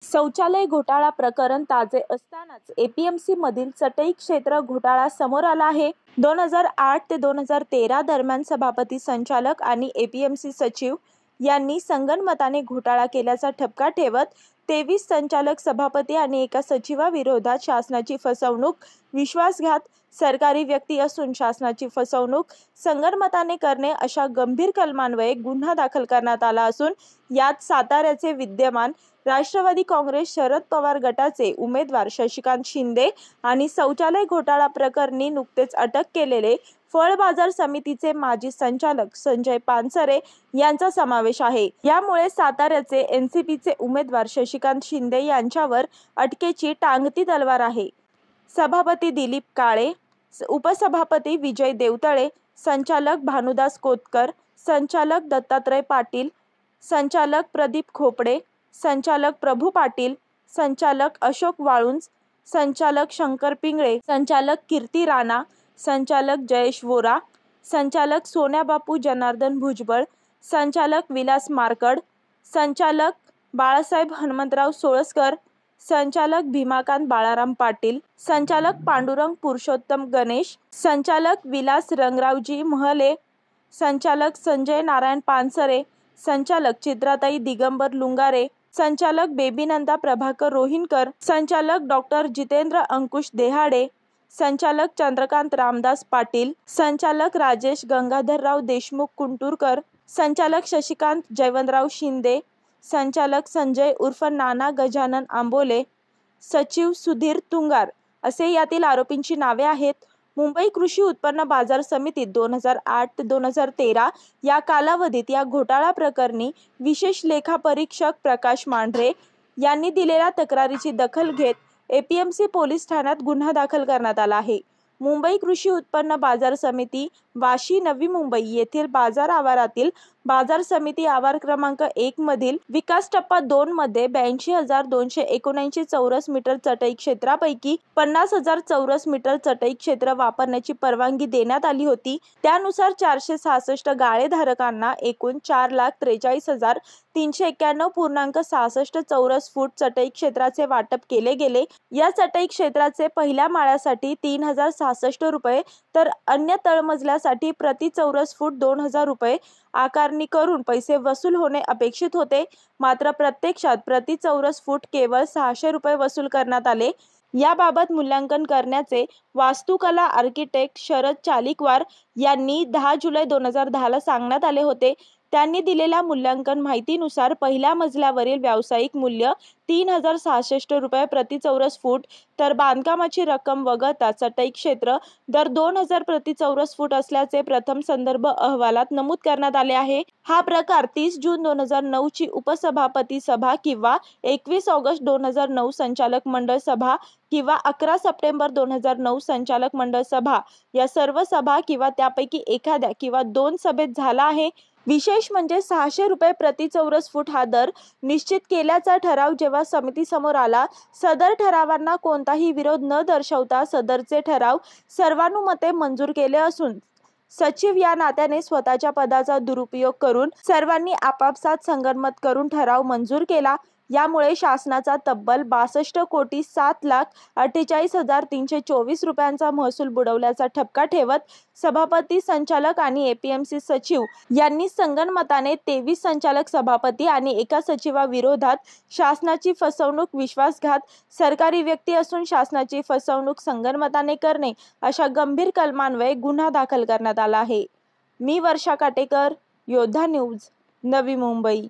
शौचालय घोटाळा प्रकरण ताजे असतानाच एपीएमसी मधील चटई क्षेत्र घोटाळा समोर आला आहे. 2008 ते 2013 दरम्यान सभापती, संचालक आणि एपीएमसी सचिव यांनी संगनमताने घोटाळा केल्याचा ठपका ठेवत 23 संचालक, सभापती आणि एका सचिवाविरोधात शासनाची फसवणूक, विश्वासघात, सरकारी व्यक्ती असून शासनाची फसवणूक संगनमताने करणे अशा गंभीर कलमान्वये गुन्हा दाखल करण्यात आला असून यात साताऱ्याचे विद्यमान राष्ट्रवादी काँग्रेस शरद पवार गटाचे उमेदवार शशिकांत शिंदे आणि शौचालय घोटाळा प्रकरणी नुकतेच अटक केलेले फळ बाजार समितीचे माजी संचालक संजय पानसरे यांचा समावेश आहे. यामुळे साताऱ्याचे एनसीपीचे उमेदवार शशिकांत शिंदे यांच्यावर अटकेची टांगती तलवार आहे. सभापती दिलीप काळे, उपसभापती विजय देवतळे, संचालक भानुदास कोतकर, संचालक दत्तात्रय पाटील, संचालक प्रदीप खोपडे, संचालक प्रभू पाटील, संचालक अशोक वाळुंज, संचालक शंकर पिंगळे, संचालक कीर्ती राणा, संचालक जयेश वोरा, संचालक सोन्याबापू जनार्दन भुजबळ, संचालक विलास मारकड, संचालक बाळासाहेब हनुमंतराव सोळसकर, संचालक भीमाकांत बाळाराम पाटील, संचालक पांडुरंग पुरुषोत्तम गणेश, संचालक विलास रंगरावजी महले, संचालक संजय नारायण पानसरे, संचालक चित्राताई दिगंबर लुंगारे, संचालक बेबीनंदा प्रभाकर रोहिणकर, संचालक डॉक्टर जितेंद्र अंकुश देहाडे, संचालक चंद्रकांत रामदास पाटील, संचालक राजेश गंगाधरराव देशमुख कुंटुरकर, संचालक शशिकांत जयवंतराव शिंदे, संचालक संजय उर्फ नाना गजानन आंबोले, सचिव सुधीर तुंगार असे यातील आरोपींची नावे आहेत. मुंबई कृषी उत्पन्न बाजार समितीत 2008 ते 2013 या कालावधीत या घोटाळा प्रकरणी विशेष लेखापरीक्षक प्रकाश मांढरे यांनी दिलेल्या तक्रारीची दखल घेत एपीएमसी पोलीस ठाण्यात गुन्हा दाखल करण्यात आला आहे. मुंबई कृषी उत्पन्न बाजार समिती, वाशी, नवी मुंबई येथील बाजार आवारातील बाजार समिती आवार क्रमांक 1 मधील विकास टप्पा 2 मध्ये 82,279 चौरस मीटर चटई क्षेत्रापैकी 50,000 चौरस मीटर चटई क्षेत्र वापरण्याची परवानगी देण्यात आली होती. त्यानुसार 466 गाळेधारकांना एकूण 4,43,391.66 चौरस फूट चटई क्षेत्राचे वाटप केले गेले. या चटई क्षेत्राचे पहिल्या माळ्यासाठी 3,066 रुपये तर अन्य तळमजल्यासाठी प्रति चौरस फूट 2,000 रुपये आकारणी करून पैसे वसूल होणे अपेक्षित होते. मात्र प्रत्यक्षात प्रति चौरस फूट केवळ 600 रुपये वसूल करण्यात आले. याबाबत मूल्यांकन करण्याचे वास्तुकला आर्किटेक्ट शरद चालिकवार यांनी 10 जुलै 2010 ला सांगण्यात आले होते. त्यांनी दिलेल्या मूल्यांकन माहितीनुसार पहिल्या मजल्यावरील व्यावसायिक मूल्य 3,066 रुपये प्रति चौरस फूट तर बांधकामाची रक्कम वगळता चटई क्षेत्र दर 2,000 प्रति चौरस फूट असल्याचे प्रथम संदर्भ अहवालात नमूद करण्यात आले आहे. हा प्रकार 30 जून 2009 ची उपसभापती सभा किंवा 21 ऑगस्ट 2009 संचालक मंडळ सभा किंवा 11 सप्टेंबर 2009 संचालक मंडळ सभा या सर्व सभा किंवा त्यापैकी एखाद्या किंवा 2 सभेत झाला आहे. विशेष म्हणजे 600 रुपये प्रति चौरस फूट हा दर निश्चित केल्याचा ठराव जेव्हा समितीसमोर आला, सदर ठरावांना कोणताही विरोध न दर्शवता सदरचे ठराव सर्वानुमते मंजूर केले असून सचिव या नात्याने स्वतःच्या पदाचा दुरुपयोग करून सर्वांनी आपापसात संगनमत करून ठराव मंजूर केला. यामुळे शासनाचा तब्बल 62,07,48,324 रुपयांचा महसूल बुडवल्याचा ठपका ठेवत सभापती, संचालक आणि एपीएमसी सचिव यांनी संगनमताने 23 संचालक, सभापती आणि एका सचिवाविरोधात शासनाची फसवणूक, विश्वासघात, सरकारी व्यक्ती असून शासनाची फसवणूक संगनमताने करणे अशा गंभीर कलमान्वये गुन्हा दाखल करण्यात आला आहे. मी वर्षा काटेकर, योद्धा न्यूज, नवी मुंबई.